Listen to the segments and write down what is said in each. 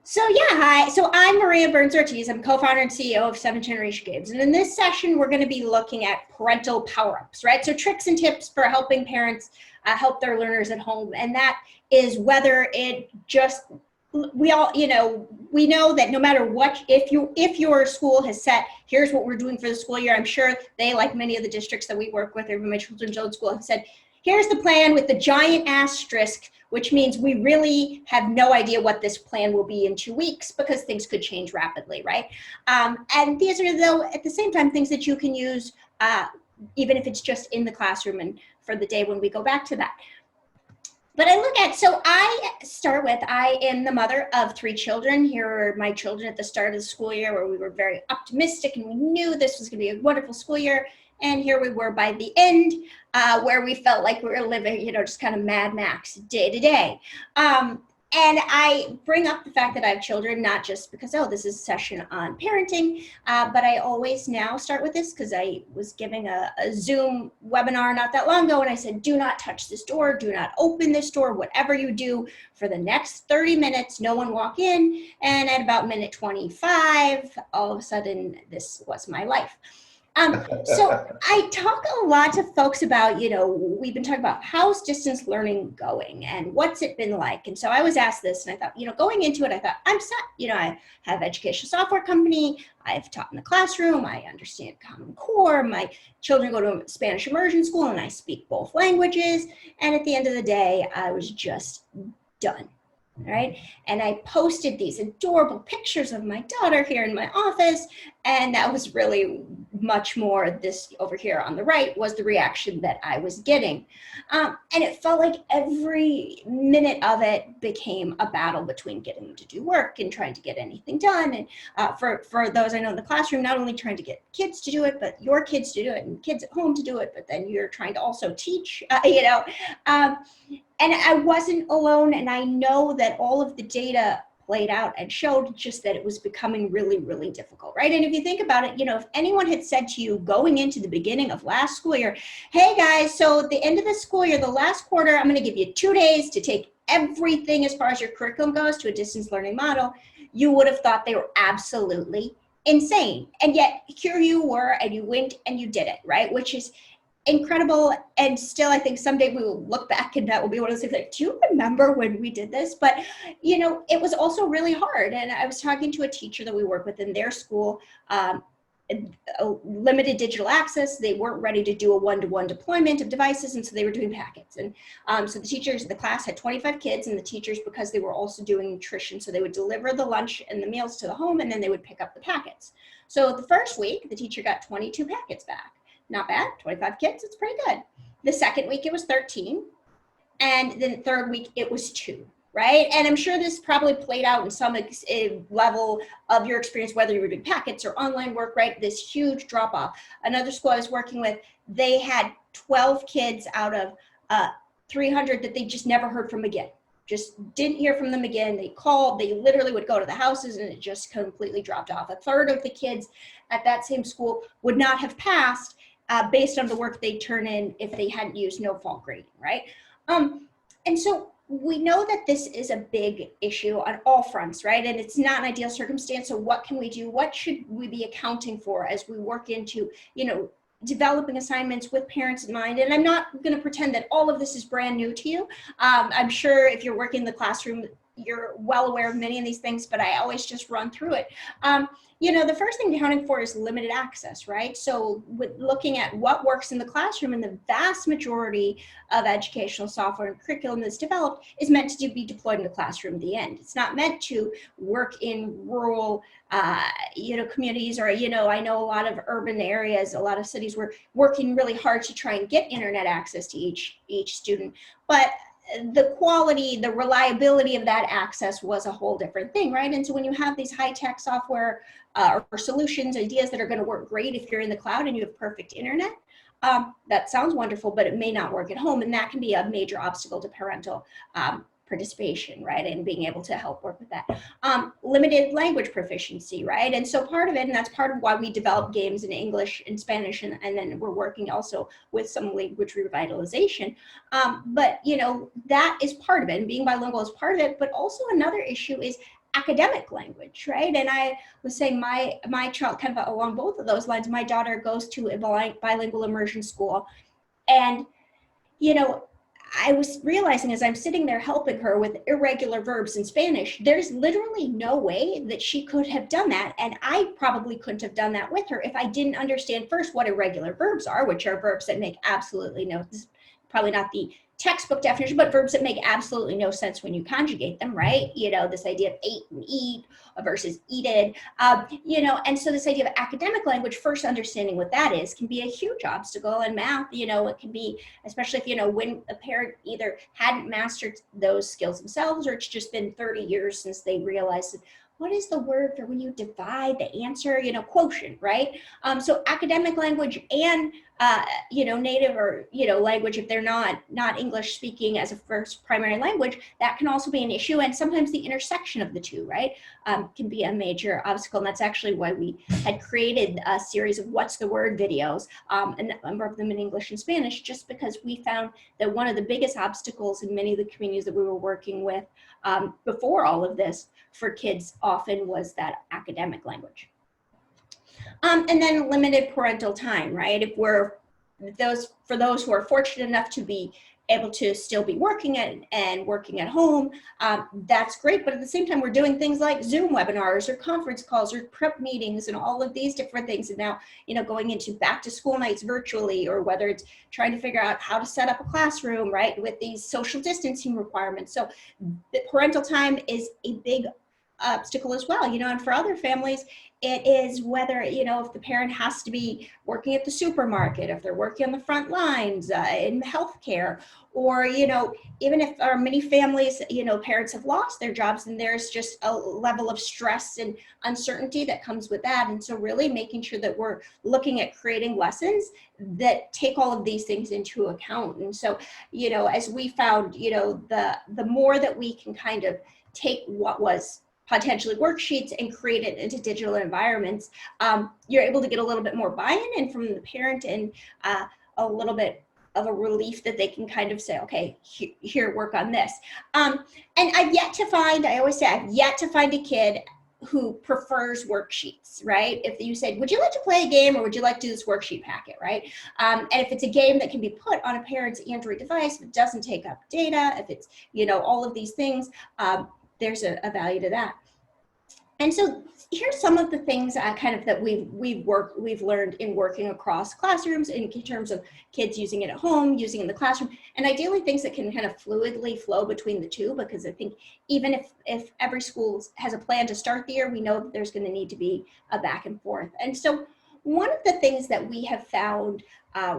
Hi. So I'm Maria Burns Ortiz. I'm co-founder and CEO of Seventh Generation Games. And in this session, we're going to be looking at parental power ups, right? So tricks and tips for helping parents help their learners at home. And that is whether it just, we all, we know that no matter what, if your school has set, here's what we're doing for the school year, I'm sure they, like many of the districts that we work with, or even my children's own school, have said, here's the plan with the giant asterisk, which means we really have no idea what this plan will be in 2 weeks because things could change rapidly, right? And these are, though, at the same time, things that you can use even if it's just in the classroom and for the day when we go back to that. But I am the mother of 3 children. Here are my children at the start of the school year where we were very optimistic and we knew this was going to be a wonderful school year. And here we were by the end where we felt like we were living, just kind of Mad Max day to day. And I bring up the fact that I have children, not just because, this is a session on parenting, but I always now start with this because I was giving a Zoom webinar not that long ago, and I said, do not touch this door, do not open this door, whatever you do for the next 30 minutes, no one walk in. And at about minute 25, all of a sudden, this was my life. So I talk a lot to folks about, we've been talking about how's distance learning going and what's it been like. And so I was asked this and I thought, going into it, I thought I'm set. I have educational software company. I've taught in the classroom. I understand Common Core. My children go to a Spanish immersion school and I speak both languages. And at the end of the day, I was just done. Right. And I posted these adorable pictures of my daughter here in my office. And that was really much more, this over here on the right was the reaction that I was getting. And it felt like every minute of it became a battle between getting them to do work and trying to get anything done. And for those I know in the classroom, not only trying to get kids to do it, but your kids to do it and kids at home to do it, but then you're trying to also teach, and I wasn't alone, and I know that all of the data played out and showed just that it was becoming really, really difficult, right? And if you think about it, if anyone had said to you going into the beginning of last school year, hey guys, so at the end of the school year, the last quarter, I'm going to give you 2 days to take everything as far as your curriculum goes to a distance learning model, you would have thought they were absolutely insane. And yet here you were, and you went and you did it, right? Which is incredible. And still, I think someday we will look back and that will be one of those things like, do you remember when we did this? But, it was also really hard. And I was talking to a teacher that we work with in their school, limited digital access. They weren't ready to do a one-to-one deployment of devices. And so they were doing packets. And so the teachers, the class had 25 kids, and the teachers, because they were also doing nutrition, so they would deliver the lunch and the meals to the home, and then they would pick up the packets. So the first week, the teacher got 22 packets back. Not bad, 25 kids, it's pretty good. The second week it was 13, and then the third week it was 2, right? And I'm sure this probably played out in some level of your experience, whether you were doing packets or online work, right? This huge drop off. Another school I was working with, they had 12 kids out of 300 that they just never heard from again. Just didn't hear from them again. They called, they literally would go to the houses, and it just completely dropped off. A third of the kids at that same school would not have passed based on the work they turn in if they hadn't used no-fault grading, right? And so we know that this is a big issue on all fronts, right? And it's not an ideal circumstance. So what can we do? What should we be accounting for as we work into, developing assignments with parents in mind? And I'm not going to pretend that all of this is brand new to you. I'm sure if you're working in the classroom, you're well aware of many of these things, but I always just run through it. The first thing accounting for is limited access, right? So with looking at what works in the classroom, and the vast majority of educational software and curriculum that's developed is meant to be deployed in the classroom at the end. It's not meant to work in rural, communities, or, I know a lot of urban areas, a lot of cities were working really hard to try and get internet access to each student. But the quality, the reliability of that access was a whole different thing, right? And so when you have these high-tech software or solutions, ideas that are going to work great if you're in the cloud and you have perfect internet, that sounds wonderful, but it may not work at home. And that can be a major obstacle to parental participation, right? And being able to help work with that. Limited language proficiency, right? And so part of it, and that's part of why we develop games in English and Spanish, and then we're working also with some language revitalization. But, that is part of it, and being bilingual is part of it. But also another issue is academic language, right? And I was saying my child, kind of along both of those lines, my daughter goes to a bilingual immersion school. And, you know, I was realizing as I'm sitting there helping her with irregular verbs in Spanish, there's literally no way that she could have done that. And I probably couldn't have done that with her if I didn't understand first what irregular verbs are, which are verbs that make absolutely no, this is probably not the textbook definition, but verbs that make absolutely no sense when you conjugate them, right? You know, this idea of ate and eat versus eated, you know, and so this idea of academic language, first understanding what that is can be a huge obstacle. In math, you know, it can be, especially if, you know, when a parent either hadn't mastered those skills themselves, or it's just been 30 years since they realized that, what is the word for when you divide the answer, you know, quotient, right? So academic language and, you know, native or, you know, language, if they're not English speaking as a first primary language, that can also be an issue. And sometimes the intersection of the two, right, can be a major obstacle. And that's actually why we had created a series of What's the Word videos, and a number of them in English and Spanish, just because we found that one of the biggest obstacles in many of the communities that we were working with before all of this for kids often was that academic language. And then limited parental time, right? If we're for those who are fortunate enough to be able to still be working and working at home, that's great. But at the same time, we're doing things like Zoom webinars or conference calls or prep meetings and all of these different things. And now, you know, going into back to school nights virtually, or whether it's trying to figure out how to set up a classroom, right, with these social distancing requirements. So the parental time is a big obstacle as well, you know, and for other families, it is whether, you know, if the parent has to be working at the supermarket, if they're working on the front lines in healthcare, or, you know, even if many families, you know, parents have lost their jobs, and there's just a level of stress and uncertainty that comes with that. And so really making sure that we're looking at creating lessons that take all of these things into account. And so, you know, as we found, you know, the more that we can kind of take what was potentially worksheets and create it into digital environments, you're able to get a little bit more buy-in and from the parent, and a little bit of a relief that they can kind of say, okay, here, work on this. And I've yet to find a kid who prefers worksheets, right? If you said, would you like to play a game, or would you like to do this worksheet packet, right? And if it's a game that can be put on a parent's Android device, if it doesn't take up data, if it's, you know, all of these things, there's a value to that. And so here's some of the things kind of that we've learned in working across classrooms in terms of kids using it at home, using it in the classroom, and ideally things that can kind of fluidly flow between the two, because I think even if every school has a plan to start the year, we know that there's going to need to be a back and forth. And so one of the things that we have found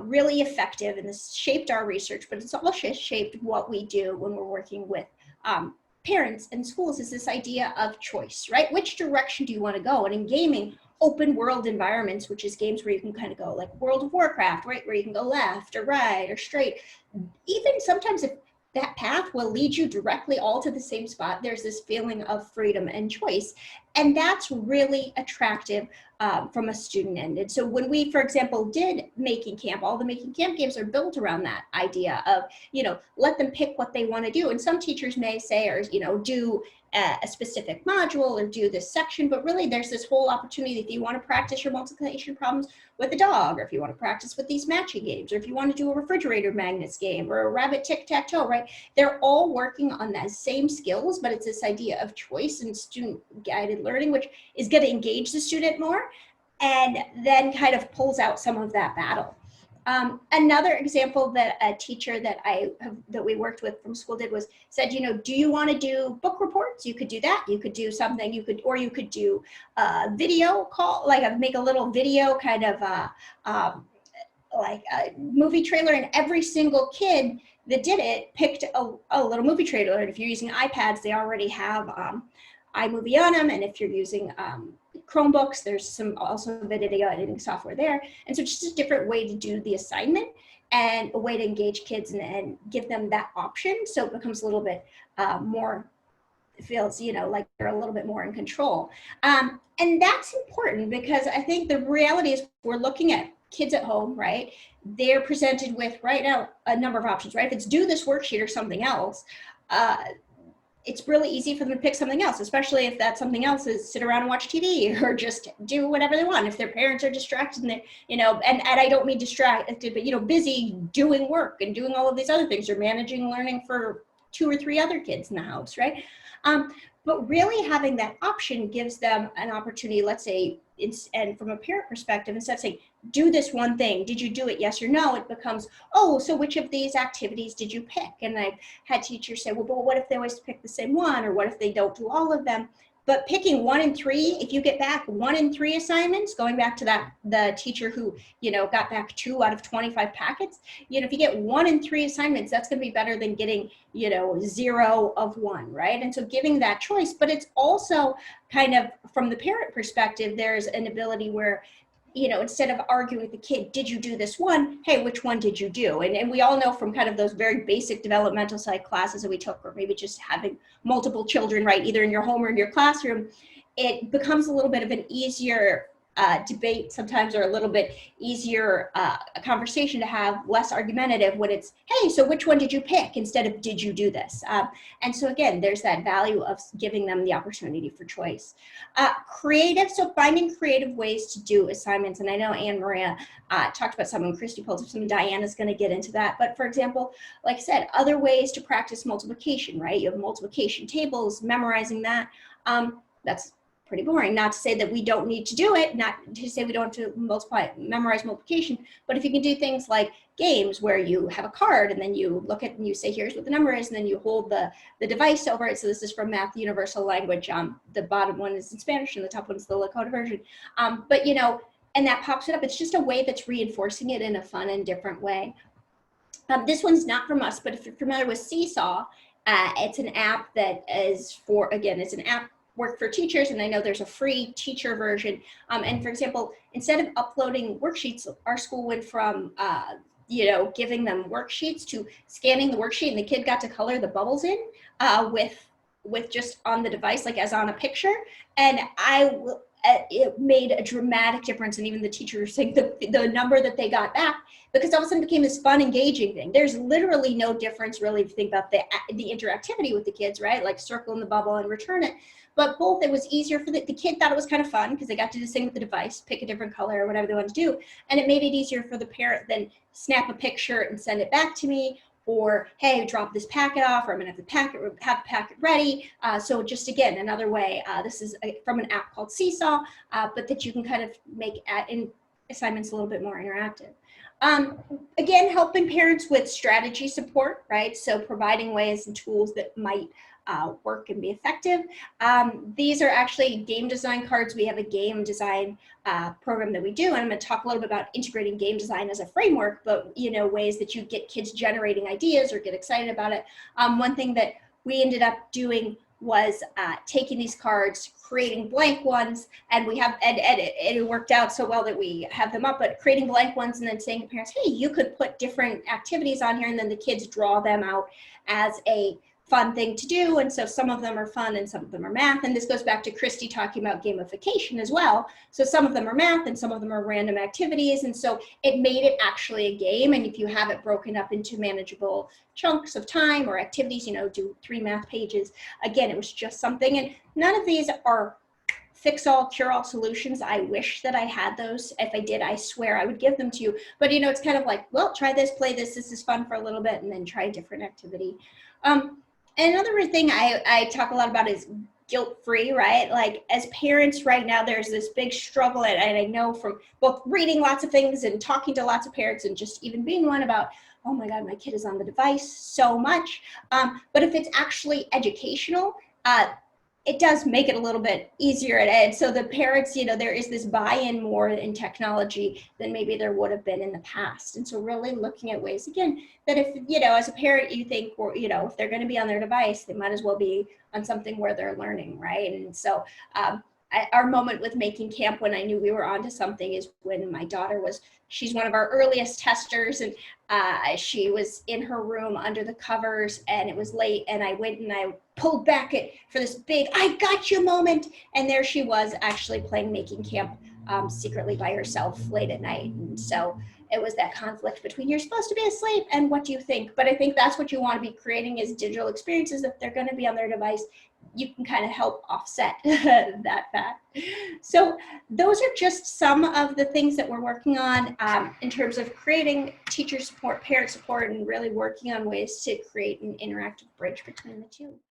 really effective, and this shaped our research, but it's also shaped what we do when we're working with parents and schools, is this idea of choice, right? Which direction do you want to go? And in gaming, open world environments, which is games where you can kind of go like World of Warcraft, right? Where you can go left or right or straight. Even sometimes if that path will lead you directly all to the same spot, there's this feeling of freedom and choice. And that's really attractive from a student end. And so when we, for example, did Making Camp, all the Making Camp games are built around that idea of, you know, let them pick what they want to do. And some teachers may say, or, you know, do a specific module or do this section, but really there's this whole opportunity if you want to practice your multiplication problems with a dog, or if you want to practice with these matching games, or if you want to do a refrigerator magnets game or a rabbit tic-tac-toe, right? They're all working on that same skills, but it's this idea of choice and student guided learning, which is going to engage the student more and then kind of pulls out some of that battle. Another example that a teacher that we worked with from school did said, you know, do you want to do book reports? You could do that. You could do something. You could do a video call, like make a little video kind of like a movie trailer, and every single kid that did it picked a little movie trailer. And if you're using iPads, they already have iMovie on them, and if you're using Chromebooks, there's some also video editing software there. And so just a different way to do the assignment and a way to engage kids and give them that option, so it becomes a little bit more, it feels, you know, like they're a little bit more in control. And that's important, because I think the reality is we're looking at kids at home, right? They're presented with right now a number of options, right? If it's do this worksheet or something else, it's really easy for them to pick something else, especially if that something else is sit around and watch TV or just do whatever they want. If their parents are distracted and they, and I don't mean distracted, but, busy doing work and doing all of these other things, or managing learning for 2 or 3 other kids in the house, right? But really having that option gives them an opportunity, let's say, and from a parent perspective, instead of saying, do this one thing, did you do it, yes or no, it becomes, oh, so which of these activities did you pick? And I've had teachers say, well, but what if they always pick the same one, or what if they don't do all of them? But picking 1 and 3, if you get back 1 and 3 assignments, going back to that, the teacher who, got back 2 out of 25 packets, if you get 1 and 3 assignments, that's going to be better than getting, 0 of 1, right? And so giving that choice, but it's also kind of from the parent perspective, there's an ability where, instead of arguing with the kid, did you do this one? Hey, which one did you do? And we all know from kind of those very basic developmental psych classes that we took, or maybe just having multiple children, right, either in your home or in your classroom, it becomes a little bit of an easier debate sometimes, or a little bit easier a conversation to have, less argumentative when it's, hey, so which one did you pick, instead of did you do this? And so again, there's that value of giving them the opportunity for choice. Creative, so finding creative ways to do assignments. And I know Anne Maria talked about some, and Christy pulled up some, and Diana's going to get into that. But for example, like I said, other ways to practice multiplication, right? You have multiplication tables, memorizing that. That's pretty boring. Not to say that we don't need to do it, not to say we don't have to memorize multiplication, but if you can do things like games where you have a card and then you look at and you say, here's what the number is, and then you hold the device over it. So this is from Math Universal Language. The bottom one is in Spanish and the top one is the Lakota version. But and that pops it up. It's just a way that's reinforcing it in a fun and different way. This one's not from us, but if you're familiar with Seesaw, it's an app that is for, again, it's an app work for teachers, and I know there's a free teacher version. And for example, instead of uploading worksheets, our school went from giving them worksheets to scanning the worksheet, and the kid got to color the bubbles in with just on the device, like as on a picture. And it made a dramatic difference, and even the teachers saying the number that they got back, because all of a sudden it became this fun, engaging thing. There's literally no difference really if you think about the interactivity with the kids, right? Like circle in the bubble and return it. But both, it was easier for the kid, thought it was kind of fun because they got to do the same with the device, pick a different color or whatever they wanted to do. And it made it easier for the parent than snap a picture and send it back to me, or, hey, drop this packet off, or I'm gonna have the packet ready. So just again, another way, this is from an app called Seesaw, but that you can kind of make assignments a little bit more interactive. Again, helping parents with strategy support, right? So providing ways and tools that might work and be effective. These are actually game design cards. We have a game design program that we do, and I'm going to talk a little bit about integrating game design as a framework, but ways that you get kids generating ideas or get excited about it. One thing that we ended up doing was taking these cards, creating blank ones, and we have, and it worked out so well that we have them up, but creating blank ones and then saying to parents, hey, you could put different activities on here, and then the kids draw them out as a fun thing to do. And so some of them are fun and some of them are math. And this goes back to Christy talking about gamification as well. So some of them are math and some of them are random activities. And so it made it actually a game. And if you have it broken up into manageable chunks of time or activities, do 3 math pages. Again, it was just something. And none of these are fix-all, cure-all solutions. I wish that I had those. If I did, I swear I would give them to you. But it's kind of like, well, try this, play this. This is fun for a little bit, and then try a different activity. Another thing I talk a lot about is guilt-free, right? Like as parents right now, there's this big struggle, and I know from both reading lots of things and talking to lots of parents and just even being one about, oh my God, my kid is on the device so much. But if it's actually educational, it does make it a little bit easier. And so the parents, there is this buy-in more in technology than maybe there would have been in the past. And so really looking at ways, again, that if, as a parent, you think, or, if they're going to be on their device, they might as well be on something where they're learning, right? And so our moment with making camp when I knew we were onto something is when my daughter she's one of our earliest testers, and she was in her room under the covers and it was late, and I went and I pulled back for this big, I got you moment. And there she was actually playing making camp secretly by herself late at night. And so it was that conflict between you're supposed to be asleep and what do you think. But I think that's what you want to be creating is digital experiences. If they're going to be on their device, you can kind of help offset that fact. So those are just some of the things that we're working on in terms of creating teacher support, parent support, and really working on ways to create an interactive bridge between the two.